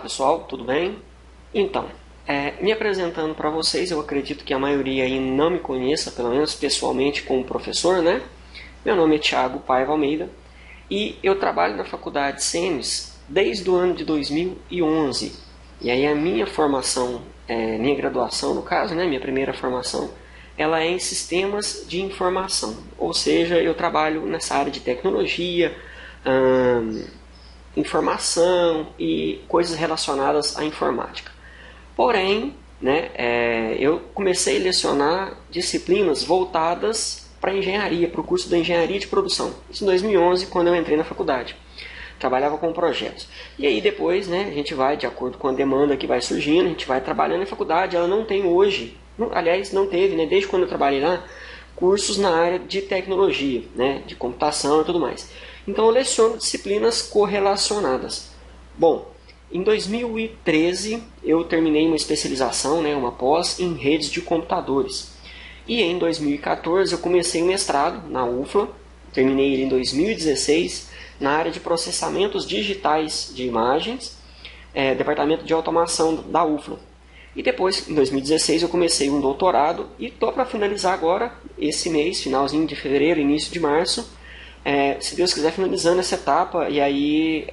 pessoal, tudo bem? Então, me apresentando para vocês, eu acredito que a maioria aí não me conheça, pelo menos pessoalmente como professor, né? Meu nome é Thiago Paiva Almeida e eu trabalho na Faculdade SEMES desde o ano de 2011. E aí a minha formação, minha graduação no caso, né, minha primeira formação, ela é em sistemas de informação. Ou seja, eu trabalho nessa área de tecnologia, informação e coisas relacionadas à informática. Porém, né, eu comecei a lecionar disciplinas voltadas para a engenharia, para o curso da engenharia de produção. Isso em 2011, quando eu entrei na faculdade. Trabalhava com projetos. E aí depois, né, a gente vai, de acordo com a demanda que vai surgindo, a gente vai trabalhando na faculdade. Ela não tem hoje, aliás, não teve, né, desde quando eu trabalhei lá, cursos na área de tecnologia, né, de computação e tudo mais. Então eu leciono disciplinas correlacionadas. Bom, em 2013 eu terminei uma especialização, né, uma pós em redes de computadores. E em 2014 eu comecei o mestrado na UFLA, terminei ele em 2016, na área de processamentos digitais de imagens, departamento de automação da UFLA. E depois, em 2016, eu comecei um doutorado e estou para finalizar agora, esse mês, finalzinho de fevereiro, início de março, se Deus quiser, finalizando essa etapa e aí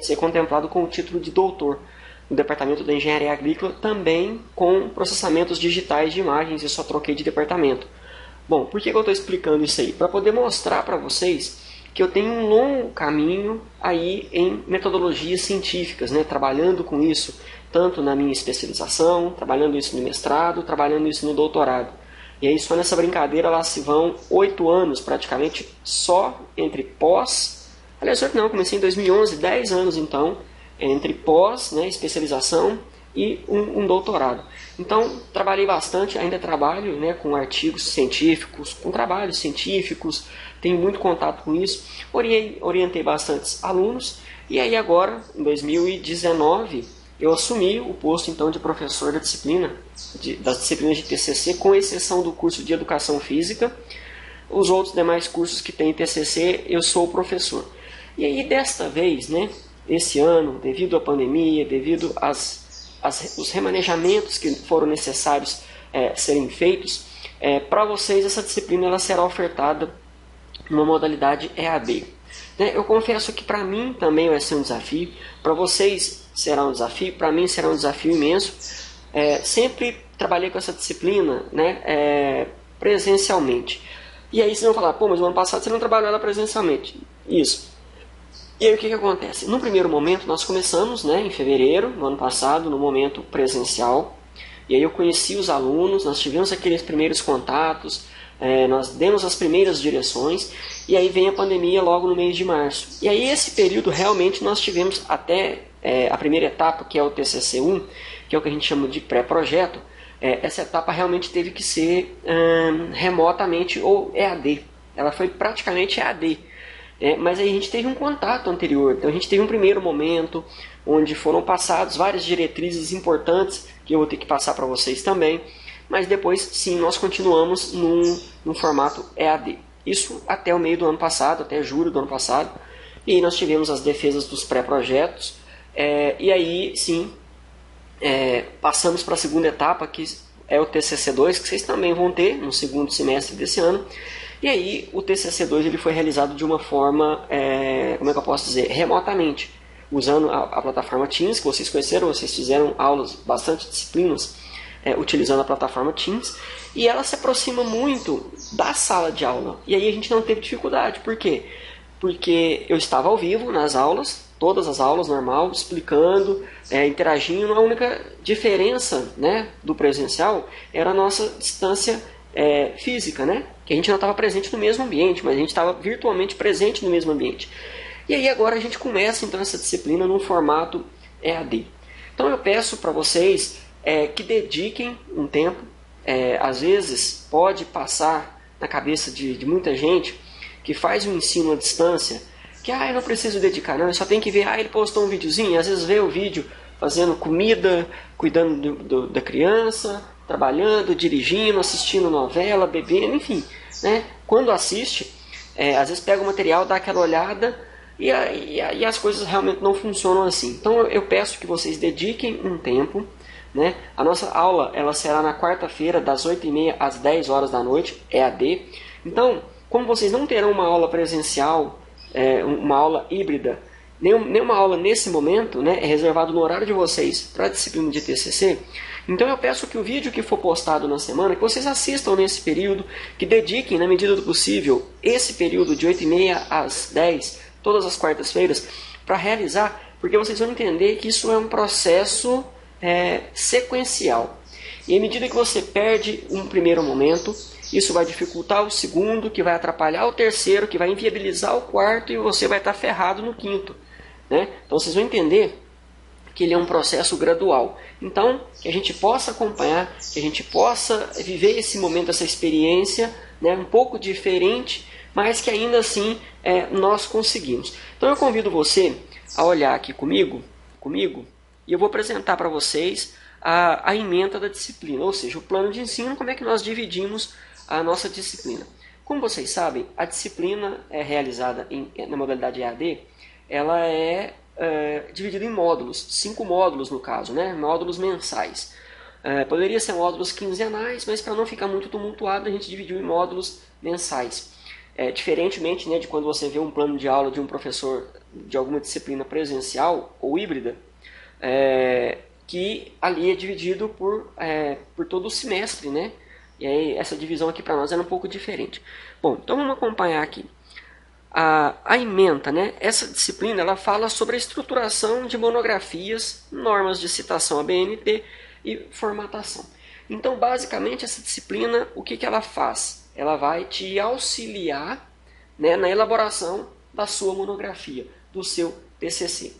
ser contemplado com o título de doutor no Departamento da Engenharia Agrícola, também com processamentos digitais de imagens. Eu só troquei de departamento. Bom, por que eu estou explicando isso aí? Para poder mostrar para vocês que eu tenho um longo caminho aí em metodologias científicas, né? Trabalhando com isso, tanto na minha especialização, trabalhando isso no mestrado, trabalhando isso no doutorado. E aí só nessa brincadeira lá se vão 8 anos praticamente só entre pós. Aliás, 8 não, comecei em 2011, 10 anos então, entre pós, né, especialização e um doutorado. Então, trabalhei bastante, ainda trabalho, né, com artigos científicos, com trabalhos científicos, tenho muito contato com isso, orientei bastantes alunos, e aí agora, em 2019, eu assumi o posto então de professor da disciplina, das disciplinas de TCC, com exceção do curso de Educação Física. Os outros demais cursos que tem TCC, eu sou o professor. E aí, desta vez, né, esse ano, devido à pandemia, devido os remanejamentos que foram necessários serem feitos, para vocês essa disciplina ela será ofertada numa modalidade EAD. Eu confesso que para mim também vai ser um desafio, para vocês será um desafio, para mim será um desafio imenso. Sempre trabalhei com essa disciplina, né, presencialmente. E aí vocês vão falar, pô, mas no ano passado você não trabalhou ela presencialmente. Isso. E aí o que acontece? No primeiro momento nós começamos, né, em fevereiro, no ano passado, no momento presencial. E aí eu conheci os alunos, nós tivemos aqueles primeiros contatos, nós demos as primeiras direções, e aí vem a pandemia logo no mês de março. E aí esse período realmente nós tivemos até a primeira etapa, que é o TCC1, que é o que a gente chama de pré-projeto. Essa etapa realmente teve que ser remotamente ou EAD. Ela foi praticamente EAD. Mas aí a gente teve um contato anterior, então a gente teve um primeiro momento onde foram passadas várias diretrizes importantes que eu vou ter que passar para vocês também, mas depois sim nós continuamos num formato EAD. Isso até o meio do ano passado, até julho do ano passado, e aí nós tivemos as defesas dos pré-projetos, e aí sim passamos para a segunda etapa, que é o TCC2, que vocês também vão ter no segundo semestre desse ano. E aí o TCC2 ele foi realizado de uma forma, como é que eu posso dizer, remotamente, usando a plataforma Teams, que vocês conheceram, vocês fizeram aulas, bastante disciplinas, utilizando a plataforma Teams, e ela se aproxima muito da sala de aula. E aí a gente não teve dificuldade. Por quê? Porque eu estava ao vivo nas aulas, todas as aulas normal, explicando, interagindo. A única diferença, né, do presencial era a nossa distância física, né? Que a gente não estava presente no mesmo ambiente, mas a gente estava virtualmente presente no mesmo ambiente. E aí agora a gente começa então essa disciplina num formato EAD. Então eu peço para vocês que dediquem um tempo. Às vezes pode passar na cabeça de muita gente que faz um ensino à distância, que eu não preciso dedicar, não, eu só tenho que ver, ele postou um videozinho, às vezes vê o vídeo fazendo comida, cuidando da criança, trabalhando, dirigindo, assistindo novela, bebendo, enfim, né? Quando assiste, às vezes pega o material, dá aquela olhada E as coisas realmente não funcionam assim. Então eu peço que vocês dediquem um tempo, né? A nossa aula ela será na quarta-feira, das 8h30 às 10 horas da noite, EAD. Então, como vocês não terão uma aula presencial, uma aula híbrida, nenhuma aula nesse momento, né, é reservado no horário de vocês para a disciplina de TCC, então eu peço que o vídeo que for postado na semana, que vocês assistam nesse período, que dediquem, na medida do possível, esse período de 8h30 às 10, todas as quartas-feiras, para realizar, porque vocês vão entender que isso é um processo sequencial. E à medida que você perde um primeiro momento, isso vai dificultar o segundo, que vai atrapalhar o terceiro, que vai inviabilizar o quarto e você vai estar ferrado no quinto, né? Então vocês vão entender que ele é um processo gradual. Então, que a gente possa acompanhar, que a gente possa viver esse momento, essa experiência, né, um pouco diferente, mas que ainda assim nós conseguimos. Então eu convido você a olhar aqui comigo e eu vou apresentar para vocês a ementa da disciplina, ou seja, o plano de ensino, como é que nós dividimos a nossa disciplina. Como vocês sabem, a disciplina é realizada na modalidade EAD, ela é dividida em módulos, 5 módulos no caso, né? Módulos mensais. Poderia ser módulos quinzenais, mas para não ficar muito tumultuado, a gente dividiu em módulos mensais. Diferentemente, né, de quando você vê um plano de aula de um professor de alguma disciplina presencial ou híbrida, que ali é dividido por todo o semestre, né? E aí essa divisão aqui para nós era um pouco diferente. Bom, então vamos acompanhar aqui. A ementa, né? Essa disciplina ela fala sobre a estruturação de monografias, normas de citação ABNT e formatação. Então, basicamente, essa disciplina, o que ela faz? Ela vai te auxiliar, né, na elaboração da sua monografia, do seu TCC.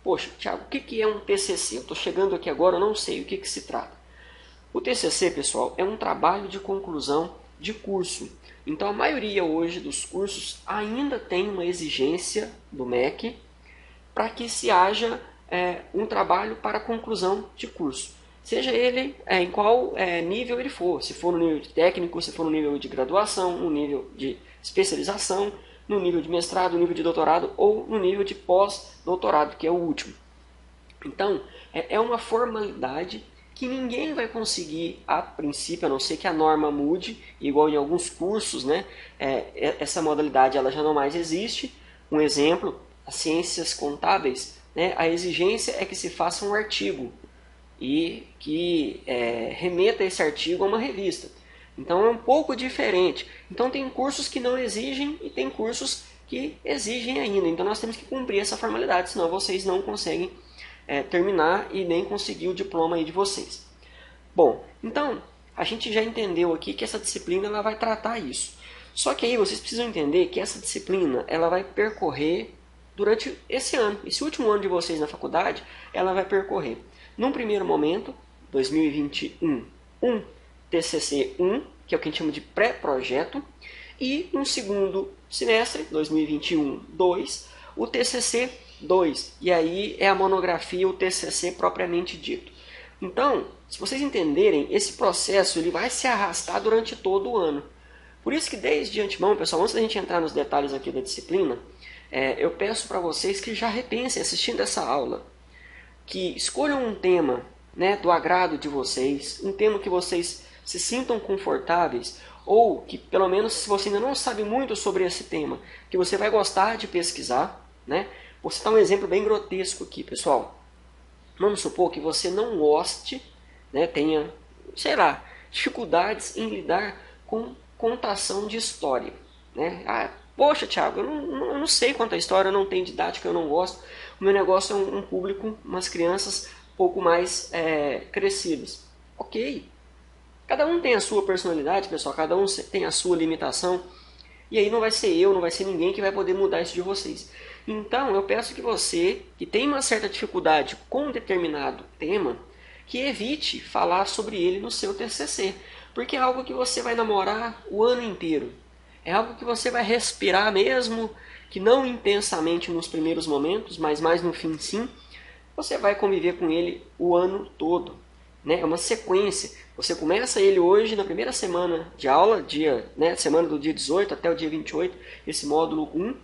Poxa, Thiago, o que é um TCC? Eu estou chegando aqui agora, eu não sei o que se trata. O TCC, pessoal, é um trabalho de conclusão de curso. Então, a maioria hoje dos cursos ainda tem uma exigência do MEC para que se haja um trabalho para conclusão de curso. Seja ele em qual nível ele for. Se for no nível de técnico, se for no nível de graduação, no nível de especialização, no nível de mestrado, no nível de doutorado ou no nível de pós-doutorado, que é o último. Então, é uma formalidade que ninguém vai conseguir, a princípio, a não ser que a norma mude, igual em alguns cursos, né? Essa modalidade ela já não mais existe. Um exemplo, as ciências contábeis, né? A exigência é que se faça um artigo e que remeta esse artigo a uma revista. Então é um pouco diferente. Então tem cursos que não exigem e tem cursos que exigem ainda. Então nós temos que cumprir essa formalidade, senão vocês não conseguem terminar e nem conseguir o diploma aí de vocês. Bom, então a gente já entendeu aqui que essa disciplina ela vai tratar isso. Só que aí vocês precisam entender que essa disciplina ela vai percorrer durante esse ano, esse último ano de vocês na faculdade, ela vai percorrer. Num primeiro momento, 2021, um TCC 1, que é o que a gente chama de pré-projeto, e no segundo semestre, 2021, 2, o TCC 2, e aí é a monografia, o TCC propriamente dito. Então, se vocês entenderem, esse processo ele vai se arrastar durante todo o ano. Por isso que desde antemão, pessoal, antes da gente entrar nos detalhes aqui da disciplina, eu peço para vocês que já repensem assistindo essa aula, que escolham um tema, né, do agrado de vocês, um tema que vocês se sintam confortáveis, ou que pelo menos se você ainda não sabe muito sobre esse tema, que você vai gostar de pesquisar, né? Vou citar um exemplo bem grotesco aqui, pessoal. Vamos supor que você não goste, né, tenha, sei lá, dificuldades em lidar com contação de história, né? Poxa, Thiago, eu não sei contar história, eu não tenho didática, eu não gosto. O meu negócio é um público, umas crianças um pouco mais crescidas. Ok. Cada um tem a sua personalidade, pessoal, cada um tem a sua limitação. E aí não vai ser eu, não vai ser ninguém que vai poder mudar isso de vocês. Então, eu peço que você, que tem uma certa dificuldade com um determinado tema, que evite falar sobre ele no seu TCC. Porque é algo que você vai namorar o ano inteiro. É algo que você vai respirar mesmo, que não intensamente nos primeiros momentos, mas mais no fim sim. Você vai conviver com ele o ano todo. Né? É uma sequência. Você começa ele hoje na primeira semana de aula, semana do dia 18 até o dia 28, esse módulo 1.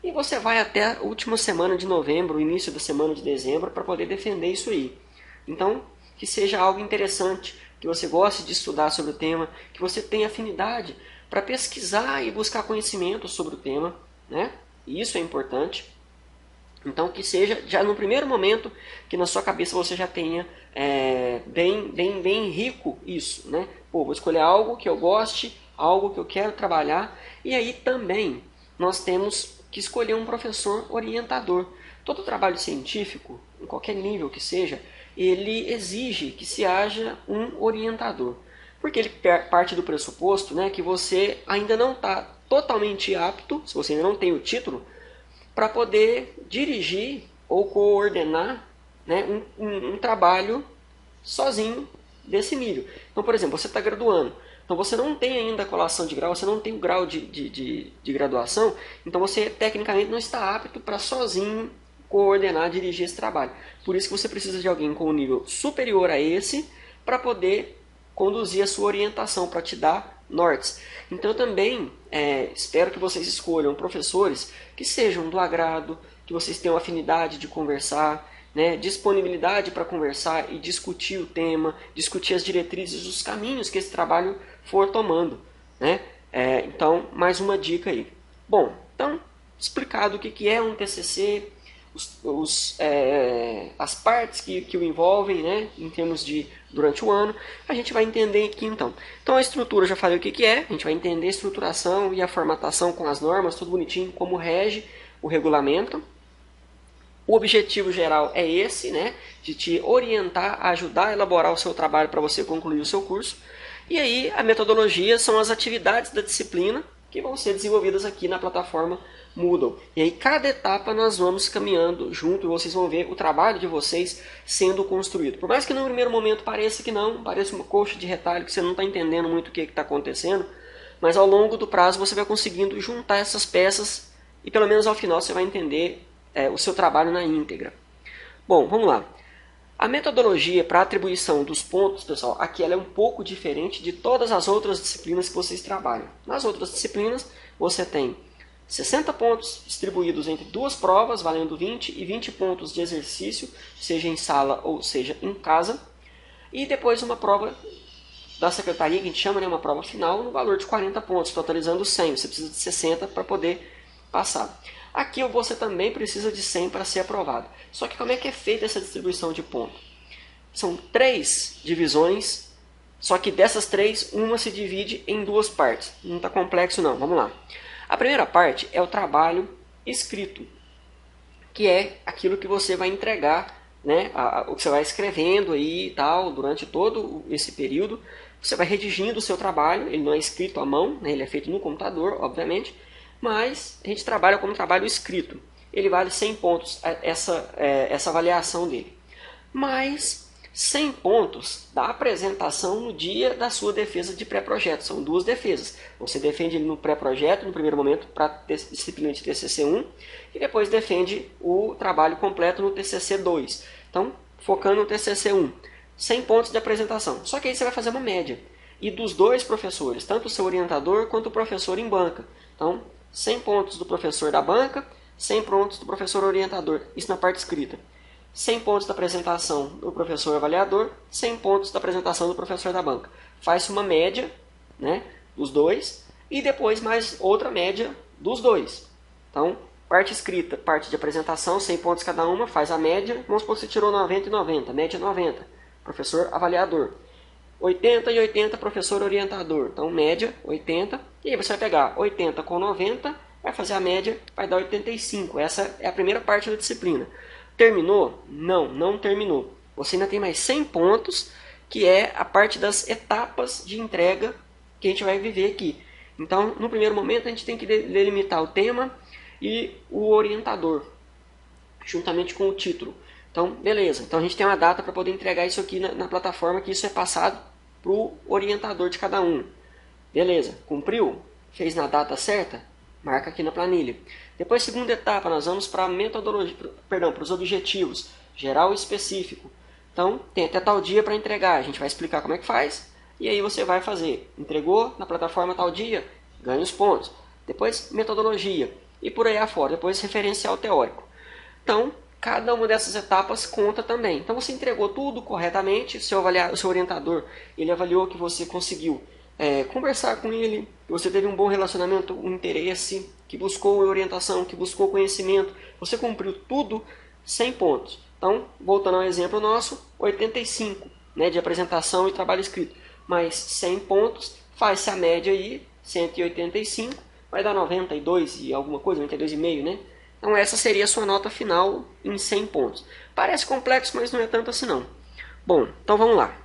e você vai até a última semana de novembro, o início da semana de dezembro, para poder defender isso aí. Então, que seja algo interessante, que você goste de estudar sobre o tema, que você tenha afinidade para pesquisar e buscar conhecimento sobre o tema, né? E isso é importante. Então, que seja já no primeiro momento que na sua cabeça você já tenha bem rico isso, né? Pô, vou escolher algo que eu goste, algo que eu quero trabalhar. E aí também nós temos que escolher um professor orientador. Todo trabalho científico, em qualquer nível que seja, ele exige que se haja um orientador. Porque ele parte do pressuposto, né, que você ainda não está totalmente apto, se você ainda não tem o título, para poder dirigir ou coordenar, né, um trabalho sozinho desse nível. Então, por exemplo, você está graduando, então você não tem ainda a colação de grau, você não tem o grau de graduação, então você tecnicamente não está apto para sozinho coordenar, dirigir esse trabalho. Por isso que você precisa de alguém com um nível superior a esse para poder conduzir a sua orientação, para te dar nortes. Então eu também espero que vocês escolham professores que sejam do agrado, que vocês tenham afinidade de conversar, né, disponibilidade para conversar e discutir o tema, discutir as diretrizes, os caminhos que esse trabalho for tomando, né? Então, mais uma dica aí. Bom, então, explicado o que é um TCC, as partes que o envolvem, né, em termos de durante o ano, a gente vai entender aqui então. Então a estrutura, eu já falei o que é, a gente vai entender a estruturação e a formatação com as normas, tudo bonitinho, como rege o regulamento. O objetivo geral é esse, né, de te orientar, ajudar a elaborar o seu trabalho para você concluir o seu curso. E aí a metodologia são as atividades da disciplina que vão ser desenvolvidas aqui na plataforma Moodle. E aí cada etapa nós vamos caminhando junto e vocês vão ver o trabalho de vocês sendo construído. Por mais que no primeiro momento pareça que não, pareça uma coxa de retalho, que você não está entendendo muito o que está acontecendo, mas ao longo do prazo você vai conseguindo juntar essas peças e pelo menos ao final você vai entender o seu trabalho na íntegra. Bom, vamos lá. A metodologia para atribuição dos pontos, pessoal, aqui ela é um pouco diferente de todas as outras disciplinas que vocês trabalham. Nas outras disciplinas, você tem 60 pontos distribuídos entre duas provas, valendo 20, e 20 pontos de exercício, seja em sala ou seja em casa. E depois uma prova da secretaria, que a gente chama, né, uma prova final, no valor de 40 pontos, totalizando 100. Você precisa de 60 para poder passar. Aqui você também precisa de 100 para ser aprovado. Só que como é que é feita essa distribuição de pontos? São 3 divisões, só que dessas 3, uma se divide em 2 partes. Não está complexo não, vamos lá. A primeira parte é o trabalho escrito, que é aquilo que você vai entregar, né, o que você vai escrevendo aí e tal, durante todo esse período. Você vai redigindo o seu trabalho, ele não é escrito à mão, né, ele é feito no computador, obviamente, mas a gente trabalha como trabalho escrito. Ele vale 100 pontos, essa avaliação dele. Mais 100 pontos da apresentação no dia da sua defesa de pré-projeto. São 2 defesas. Você defende ele no pré-projeto, no primeiro momento, para a disciplina de TCC1, e depois defende o trabalho completo no TCC2. Então, focando no TCC1. 100 pontos de apresentação. Só que aí você vai fazer uma média. E dos 2 professores, tanto o seu orientador quanto o professor em banca. Então, 100 pontos do professor da banca, 100 pontos do professor orientador. Isso na parte escrita. 100 pontos da apresentação do professor avaliador, 100 pontos da apresentação do professor da banca. Faz-se uma média, né, dos 2 e depois mais outra média dos 2. Então, parte escrita, parte de apresentação, 100 pontos cada uma, faz a média. Vamos supor que você tirou 90 e 90, média 90. Professor avaliador. 80 e 80, professor orientador. Então, média 80. E aí você vai pegar 80 com 90, vai fazer a média, vai dar 85. Essa é a primeira parte da disciplina. Terminou? Não, não terminou. Você ainda tem mais 100 pontos, que é a parte das etapas de entrega que a gente vai viver aqui. Então, no primeiro momento, a gente tem que delimitar o tema e o orientador, juntamente com o título. Então, beleza. Então, a gente tem uma data para poder entregar isso aqui na plataforma, que isso é passado para o orientador de cada um. Beleza. Cumpriu? Fez na data certa? Marca aqui na planilha. Depois, segunda etapa, nós vamos para a metodologia, para os objetivos, geral e específico. Então, tem até tal dia para entregar. A gente vai explicar como é que faz. E aí você vai fazer. Entregou na plataforma tal dia, ganha os pontos. Depois, metodologia. e por aí afora. Depois referencial teórico. Então, cada uma dessas etapas conta também. Então, você entregou tudo corretamente, o seu orientador ele avaliou que você conseguiu conversar com ele, que você teve um bom relacionamento, um interesse, que buscou orientação, que buscou conhecimento, você cumpriu tudo, 100 pontos. Então, voltando ao exemplo nosso, 85, né, de apresentação e trabalho escrito, mais 100 pontos, faz-se a média aí, 185, vai dar 92 e alguma coisa, 92,5, né? Então essa seria a sua nota final em 100 pontos. Parece complexo, mas não é tanto assim não. Bom, então vamos lá.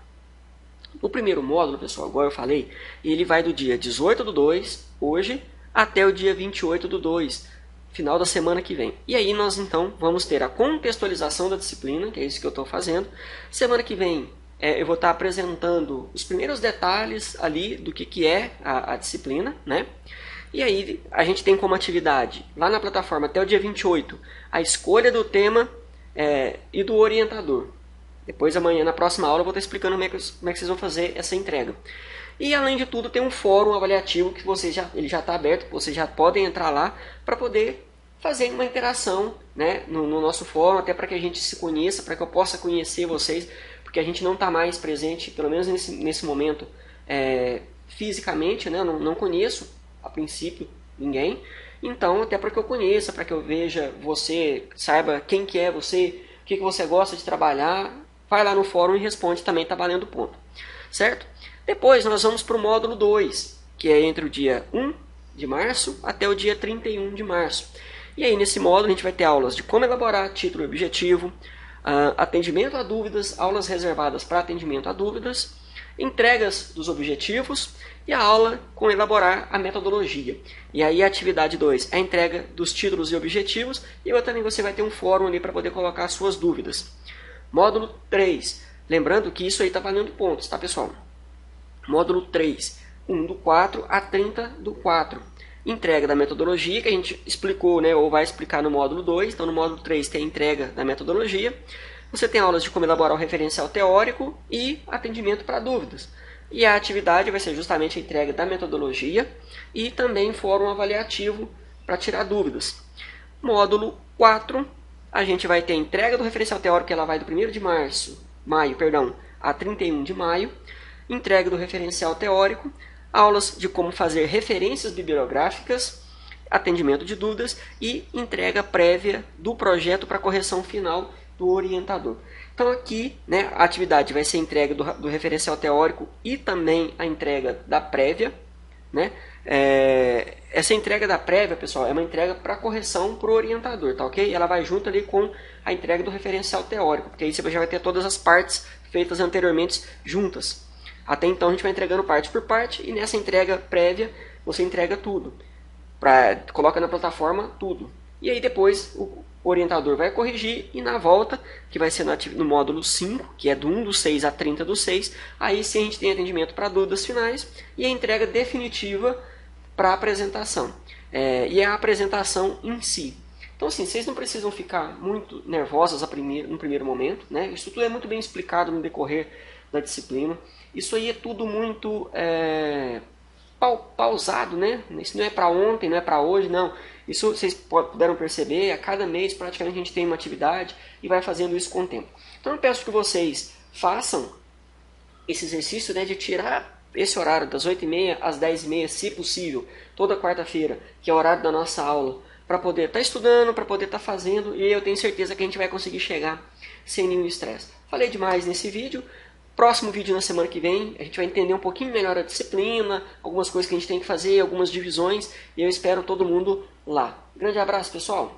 O primeiro módulo, pessoal, igual eu falei, ele vai do dia 18/2, hoje, até o dia 28/2, final da semana que vem. E aí nós então vamos ter a contextualização da disciplina, que é isso que eu estou fazendo. Semana que vem eu vou estar apresentando os primeiros detalhes ali do que é a disciplina, né? E aí a gente tem como atividade, lá na plataforma até o dia 28, a escolha do tema e do orientador. Depois amanhã, na próxima aula, eu vou estar explicando como é que vocês vão fazer essa entrega. E além de tudo, tem um fórum avaliativo que ele já está aberto, vocês já podem entrar lá para poder fazer uma interação, né, no nosso fórum, até para que a gente se conheça, para que eu possa conhecer vocês, porque a gente não está mais presente, pelo menos nesse momento, fisicamente, né, eu não conheço a princípio ninguém, então até para que eu conheça, para que eu veja você, saiba quem que é você, o que você gosta de trabalhar, vai lá no fórum e responde, também está valendo ponto, certo? Depois nós vamos para o módulo 2, que é entre o dia 1 de março até o dia 31 de março. E aí nesse módulo a gente vai ter aulas de como elaborar título e objetivo, atendimento a dúvidas, aulas reservadas para atendimento a dúvidas, entregas dos objetivos e a aula com elaborar a metodologia. E aí a atividade 2, a entrega dos títulos e objetivos, e também você vai ter um fórum ali para poder colocar as suas dúvidas. Módulo 3, lembrando que isso aí está valendo pontos, tá pessoal? Módulo 3, 1/4 a 30/4. Entrega da metodologia, que a gente explicou, né, ou vai explicar no módulo 2. Então no módulo 3 tem a entrega da metodologia. Você tem aulas de como elaborar o referencial teórico e atendimento para dúvidas. E a atividade vai ser justamente a entrega da metodologia e também fórum avaliativo para tirar dúvidas. Módulo 4, a gente vai ter a entrega do referencial teórico, que ela vai do 1º de maio, a 31 de maio. Entrega do referencial teórico, aulas de como fazer referências bibliográficas, atendimento de dúvidas e entrega prévia do projeto para correção final do orientador. Então aqui, né, a atividade vai ser a entrega do referencial teórico e também a entrega da prévia, né? Essa entrega da prévia, pessoal, é uma entrega para correção para o orientador, tá ok? Ela vai junto ali com a entrega do referencial teórico, porque aí você já vai ter todas as partes feitas anteriormente juntas. Até então a gente vai entregando parte por parte e nessa entrega prévia você entrega tudo. Coloca na plataforma tudo. E aí depois o orientador vai corrigir e na volta, que vai ser no módulo 5, que é do 1/6 a 30/6, aí sim a gente tem atendimento para dúvidas finais e a entrega definitiva para a apresentação. E a apresentação em si. Então assim, vocês não precisam ficar muito nervosas no primeiro momento, né? Isso tudo é muito bem explicado no decorrer da disciplina. Isso aí é tudo muito pausado, né? Isso não é para ontem, não é para hoje, não. Isso vocês puderam perceber, a cada mês praticamente a gente tem uma atividade e vai fazendo isso com o tempo. Então eu peço que vocês façam esse exercício, né, de tirar esse horário das 8h30 às 10h30, se possível, toda quarta-feira, que é o horário da nossa aula, para poder estar estudando, para poder estar fazendo, e eu tenho certeza que a gente vai conseguir chegar sem nenhum estresse. Falei demais nesse vídeo. Próximo vídeo na semana que vem, a gente vai entender um pouquinho melhor a disciplina, algumas coisas que a gente tem que fazer, algumas divisões, e eu espero todo mundo lá. Grande abraço, pessoal!